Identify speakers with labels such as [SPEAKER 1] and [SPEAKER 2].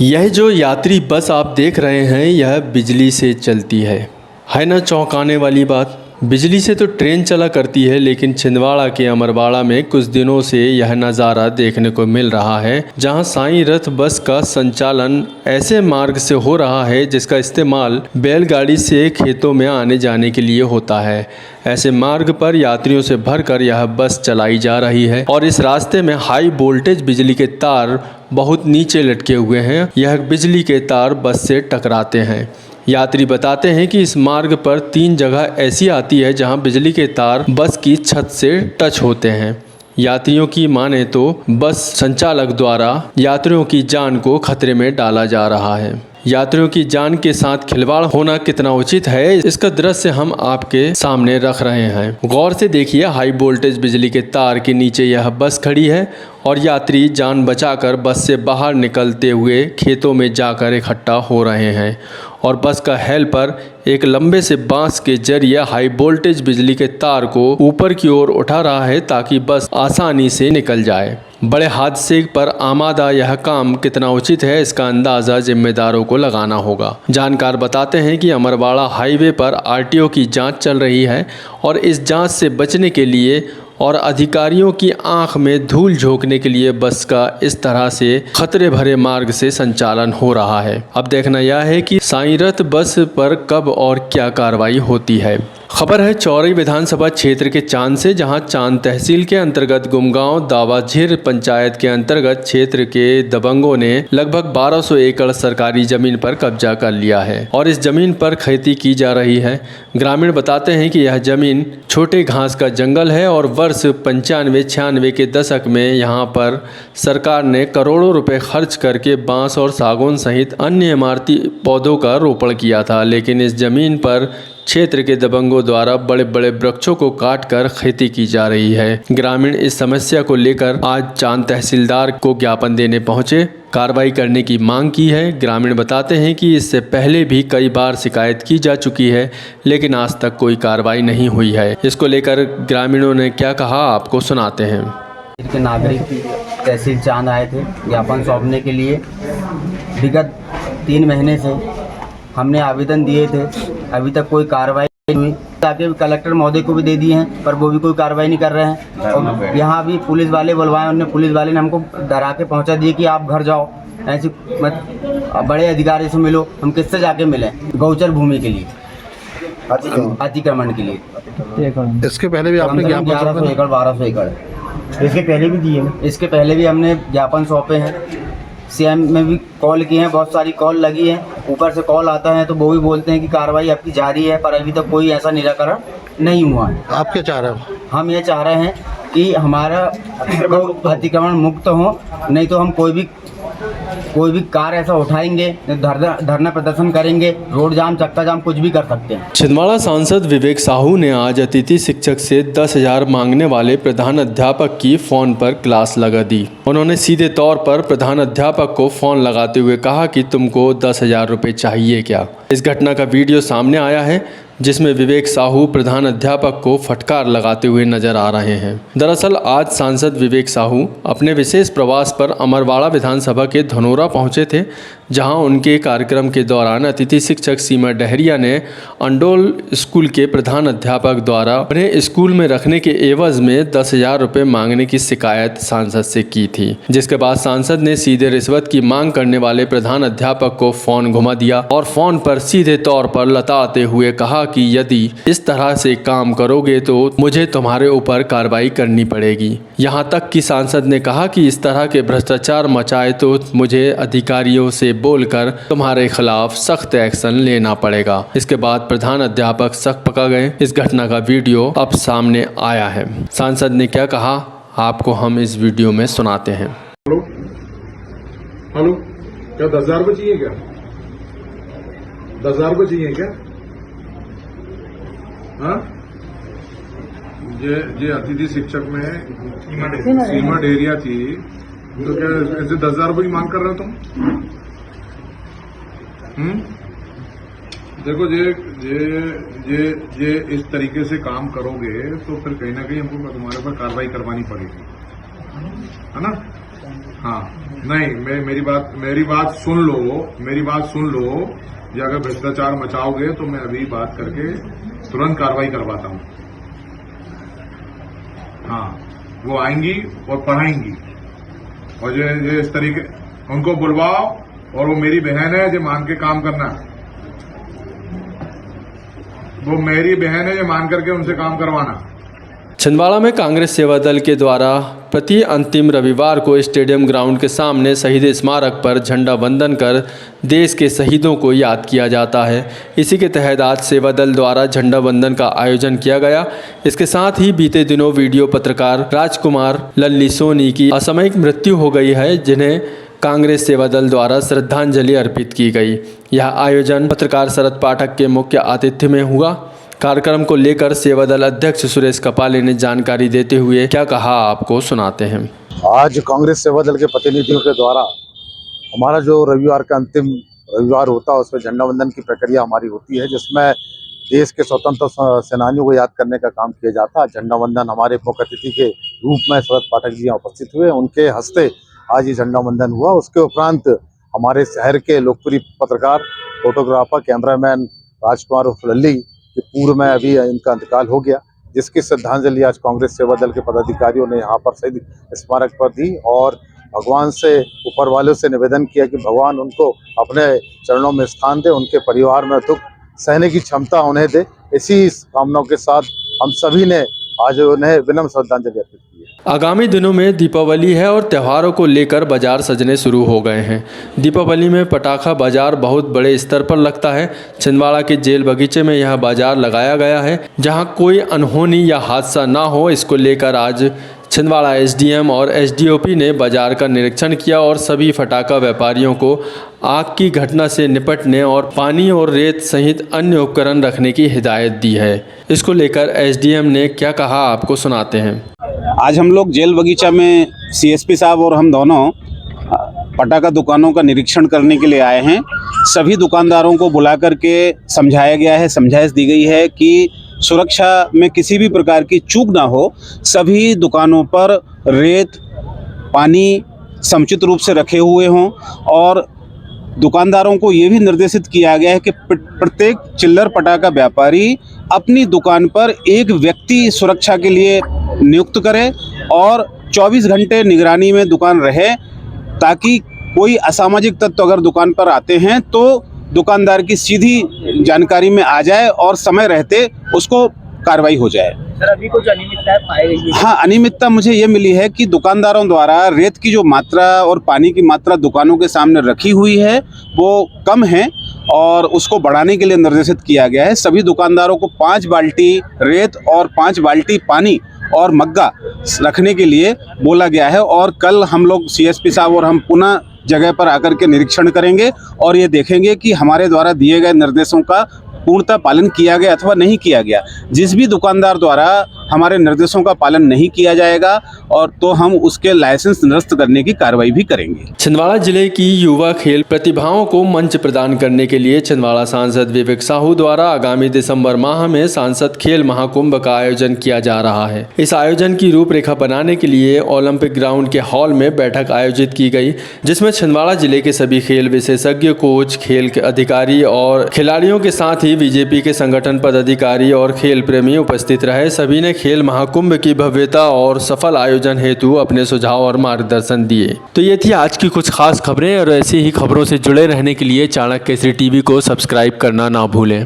[SPEAKER 1] यह जो यात्री बस आप देख रहे हैं यह बिजली से चलती है ना चौंकाने वाली बात। बिजली से तो ट्रेन चला करती है, लेकिन छिंदवाड़ा के अमरवाड़ा में कुछ दिनों से यह नज़ारा देखने को मिल रहा है, जहां साईं रथ बस का संचालन ऐसे मार्ग से हो रहा है जिसका इस्तेमाल बैलगाड़ी से खेतों में आने जाने के लिए होता है। ऐसे मार्ग पर यात्रियों से भरकर यह बस चलाई जा रही है और इस रास्ते में हाई वोल्टेज बिजली के तार बहुत नीचे लटके हुए हैं। यह बिजली के तार बस से टकराते हैं। यात्री बताते हैं कि इस मार्ग पर 3 जगह ऐसी आती है जहां बिजली के तार बस की छत से टच होते हैं। यात्रियों की माने तो बस संचालक द्वारा यात्रियों की जान को खतरे में डाला जा रहा है। यात्रियों की जान के साथ खिलवाड़ होना कितना उचित है, इसका दृश्य हम आपके सामने रख रहे हैं। गौर से देखिए, हाई वोल्टेज बिजली के तार के नीचे यह बस खड़ी है और यात्री जान बचाकर बस से बाहर निकलते हुए खेतों में जाकर इकट्ठा हो रहे हैं और बस का हेल्पर एक लंबे से बांस के जरिए हाई वोल्टेज बिजली के तार को ऊपर की ओर उठा रहा है ताकि बस आसानी से निकल जाए। बड़े हादसे पर आमादा यह काम कितना उचित है, इसका अंदाज़ा जिम्मेदारों को लगाना होगा। जानकार बताते हैं कि अमरवाड़ा हाईवे पर आरटीओ की जांच चल रही है और इस जांच से बचने के लिए और अधिकारियों की आंख में धूल झोंकने के लिए बस का इस तरह से खतरे भरे मार्ग से संचालन हो रहा है। अब देखना यह है कि साईं रथ बस पर कब और क्या कार्रवाई होती है। खबर है चौरी विधानसभा क्षेत्र के चांद से, जहां चांद तहसील के अंतर्गत गुमगांव दावाझीर पंचायत के अंतर्गत क्षेत्र के दबंगों ने लगभग 1200 एकड़ सरकारी जमीन पर कब्जा कर लिया है और इस जमीन पर खेती की जा रही है। ग्रामीण बताते हैं कि यह जमीन छोटे घास का जंगल है और वर्ष 95-96 के दशक में यहाँ पर सरकार ने करोड़ों रुपए खर्च करके बांस और सागौन सहित अन्य इमारती पौधों का रोपण किया था, लेकिन इस जमीन पर क्षेत्र के दबंगों द्वारा बड़े बड़े वृक्षों को काटकर खेती की जा रही है। ग्रामीण इस समस्या को लेकर आज चांद तहसीलदार को ज्ञापन देने पहुंचे, कार्रवाई करने की मांग की है। ग्रामीण बताते हैं कि इससे पहले भी कई बार शिकायत की जा चुकी है, लेकिन आज तक कोई कार्रवाई नहीं हुई है। इसको लेकर ग्रामीणों ने क्या कहा, आपको सुनाते हैं।
[SPEAKER 2] के नागरिक तहसील चांद आए थे ज्ञापन सौंपने के लिए। विगत 3 महीने से हमने आवेदन दिए थे, अभी तक कोई कार्रवाई नहीं हुई। ताकि कलेक्टर महोदय को भी दे दिए हैं, पर वो भी कोई कार्रवाई नहीं कर रहे हैं। और यहाँ भी पुलिस वाले बुलवाए, उन्होंने पुलिस वाले ने हमको डरा के पहुँचा दिए कि आप घर जाओ, ऐसी मत बड़े अधिकारी से मिलो। हम किससे जाके मिले? गौचर भूमि के लिए, अतिक्रमण के लिए।
[SPEAKER 3] इसके पहले भी आपने
[SPEAKER 2] 1100 एकड़ 1200 एकड़ इसके पहले भी दिए। इसके पहले भी हमने ज्ञापन सौंपे हैं, सीएम में भी कॉल किए हैं, बहुत सारी कॉल लगी है। ऊपर से कॉल आता है तो वो भी बोलते हैं कि कार्रवाई आपकी जारी है, पर अभी तक कोई ऐसा निराकरण नहीं हुआ है।
[SPEAKER 3] आप क्या चाह रहे हो?
[SPEAKER 2] हम ये चाह रहे हैं कि हमारा अतिक्रमण मुक्त हो, नहीं तो हम कोई भी कार ऐसा उठाएंगे, धरना प्रदर्शन करेंगे, रोड जाम, चक्का जाम, कुछ भी कर सकते हैं।
[SPEAKER 1] छिंदवाड़ा सांसद विवेक साहू ने आज अतिथि शिक्षक से 10,000 मांगने वाले प्रधान अध्यापक की फोन पर क्लास लगा दी। उन्होंने सीधे तौर पर प्रधान अध्यापक को फोन लगाते हुए कहा कि तुमको 10,000 रुपये चाहिए क्या। इस घटना का वीडियो सामने आया है जिसमें विवेक साहू प्रधान अध्यापक को फटकार लगाते हुए नजर आ रहे हैं। दरअसल आज सांसद विवेक साहू अपने विशेष प्रवास पर अमरवाड़ा विधानसभा के धनोरा पहुंचे थे, जहां उनके कार्यक्रम के दौरान अतिथि शिक्षक सीमा डहरिया ने अंडोल स्कूल के प्रधान अध्यापक द्वारा उन्हें स्कूल में रखने के एवज में 10,000 रुपये मांगने की शिकायत सांसद से की थी, जिसके बाद सांसद ने सीधे रिश्वत की मांग करने वाले प्रधान अध्यापक को फोन घुमा दिया और फोन पर सीधे तौर पर लताते हुए कहा कि यदि इस तरह से काम करोगे तो मुझे तुम्हारे ऊपर कार्रवाई करनी पड़ेगी। यहाँ तक कि सांसद ने कहा कि इस तरह के भ्रष्टाचार मचाए तो मुझे अधिकारियों से बोलकर तुम्हारे खिलाफ सख्त एक्शन लेना पड़ेगा। इसके बाद प्रधान अध्यापक सक पका गए। इस घटना का वीडियो अब सामने आया है। सांसद ने क्या कहा, आपको हम इस वीडियो में सुनाते हैं।
[SPEAKER 4] हेलो, क्या 10,000 रुपये चाहिए? क्या 10,000 रुपये चाहिए क्या? हाँ, ये अतिथि शिक्षक में सीमा डेरिया थी, तो क्या ऐसे 10,000 रुपये की मांग कर रहे हो तुम? देखो, ये इस तरीके से काम करोगे तो फिर कहीं ना कहीं हमको तुम्हारे ऊपर कार्रवाई करवानी पड़ेगी, है ना? हाँ नहीं, मेरी बात सुन लो। ये अगर भ्रष्टाचार मचाओगे तो मैं अभी बात करके तुरंत कार्रवाई करवाता हूँ। हाँ, वो आएंगी और पढ़ाएंगी, और ये इस तरीके उनको बुलवाओ, और वो मेरी बहन है जो मान के काम करना है। वो मेरी बहन है जो मान करके उनसे काम करवाना।
[SPEAKER 1] छिंदवाड़ा में कांग्रेस सेवा दल के द्वारा प्रति अंतिम रविवार को स्टेडियम ग्राउंड के सामने शहीद स्मारक पर झंडा वंदन कर देश के शहीदों को याद किया जाता है। इसी के तहत आज सेवा दल द्वारा झंडा वंदन का आयोजन किया गया। इसके साथ ही बीते दिनों वीडियो पत्रकार राजकुमार लल्ली सोनी की असामयिक मृत्यु हो गई है, जिन्हें कांग्रेस सेवा दल द्वारा श्रद्धांजलि अर्पित की गई। यह आयोजन पत्रकार शरद पाठक के मुख्य आतिथ्य में हुआ। कार्यक्रम को लेकर सेवा दल अध्यक्ष सुरेश कपाले ने जानकारी देते हुए क्या कहा, आपको सुनाते हैं।
[SPEAKER 3] आज कांग्रेस सेवा दल के प्रतिनिधियों के द्वारा हमारा जो रविवार का अंतिम रविवार होता है उसमें झंडा वंदन की प्रक्रिया हमारी होती है, जिसमें देश के स्वतंत्रता सेनानियों को याद करने का काम किया जाता है। झंडा वंदन हमारे मुख्य अतिथि के रूप में शरद पाठक जी यहाँ उपस्थित हुए, उनके हस्ते आज ये झंडा वंदन हुआ। उसके उपरांत हमारे शहर के लोकप्रिय पत्रकार, फोटोग्राफर, कैमरामैन राजकुमार उर्फ लल्ली के पूर्व में अभी इनका इंतकाल हो गया, जिसकी श्रद्धांजलि आज कांग्रेस सेवा दल के पदाधिकारियों ने यहाँ पर शहीद स्मारक पर दी, और भगवान से, ऊपर वालों से निवेदन किया कि भगवान उनको अपने चरणों में स्थान दे, उनके परिवार में दुख सहने की क्षमता उन्हें दे। इसी कामनाओं के साथ हम सभी ने आज उन्हें विनम्र श्रद्धांजलि अर्पित की है।
[SPEAKER 1] आगामी दिनों में दीपावली है और त्योहारों को लेकर बाजार सजने शुरू हो गए हैं। दीपावली में पटाखा बाजार बहुत बड़े स्तर पर लगता है। छिंदवाड़ा के जेल बगीचे में यह बाजार लगाया गया है, जहां कोई अनहोनी या हादसा ना हो, इसको लेकर आज छिंदवाड़ा एसडीएम और एसडीओपी ने बाजार का निरीक्षण किया और सभी फटाखा व्यापारियों को आग की घटना से निपटने और पानी और रेत सहित अन्य उपकरण रखने की हिदायत दी है। इसको लेकर एसडीएम ने क्या कहा, आपको सुनाते हैं।
[SPEAKER 5] आज हम लोग जेल बगीचा में सीएसपी साहब और हम दोनों पटाखा दुकानों का निरीक्षण करने के लिए आए हैं। सभी दुकानदारों को बुला करके समझाया गया है, समझाइश दी गई है कि सुरक्षा में किसी भी प्रकार की चूक ना हो। सभी दुकानों पर रेत, पानी समुचित रूप से रखे हुए हों, और दुकानदारों को ये भी निर्देशित किया गया है कि प्रत्येक चिल्लर पटाखा व्यापारी अपनी दुकान पर एक व्यक्ति सुरक्षा के लिए नियुक्त करे और 24 घंटे निगरानी में दुकान रहे, ताकि कोई असामाजिक तत्व अगर दुकान पर आते हैं तो दुकानदार की सीधी जानकारी में आ जाए और समय रहते उसको कार्रवाई हो जाए।
[SPEAKER 2] सर, अभी कुछ अनियमितता पाई गई है?
[SPEAKER 5] हाँ, अनियमितता मुझे ये मिली है कि दुकानदारों द्वारा रेत की जो मात्रा और पानी की मात्रा दुकानों के सामने रखी हुई है वो कम है, और उसको बढ़ाने के लिए निर्देशित किया गया है। सभी दुकानदारों को 5 बाल्टी रेत और 5 बाल्टी पानी और मग्गा रखने के लिए बोला गया है। और कल हम लोग सीएसपी साहब और हम पुनः जगह पर आकर के निरीक्षण करेंगे और ये देखेंगे कि हमारे द्वारा दिए गए निर्देशों का पूर्णतः पालन किया गया अथवा नहीं किया गया। जिस भी दुकानदार द्वारा हमारे निर्देशों का पालन नहीं किया जाएगा और तो हम उसके लाइसेंस निरस्त करने की कार्रवाई भी करेंगे।
[SPEAKER 1] छिंदवाड़ा जिले की युवा खेल प्रतिभाओं को मंच प्रदान करने के लिए छिंदवाड़ा सांसद विवेक साहू द्वारा आगामी दिसंबर माह में सांसद खेल महाकुंभ का आयोजन किया जा रहा है। इस आयोजन की रूपरेखा बनाने के लिए ओलंपिक ग्राउंड के हॉल में बैठक आयोजित की गई, जिसमें छिंदवाड़ा जिले के सभी खेल विशेषज्ञ, कोच, खेल के अधिकारी और खिलाड़ियों के साथ ही बीजेपी के संगठन पदाधिकारी और खेल प्रेमी उपस्थित रहे। सभी ने खेल महाकुंभ की भव्यता और सफल आयोजन हेतु अपने सुझाव और मार्गदर्शन दिए। तो ये थी आज की कुछ खास खबरें, और ऐसी ही खबरों से जुड़े रहने के लिए चाणक्य केसरी टीवी को सब्सक्राइब करना ना भूलें।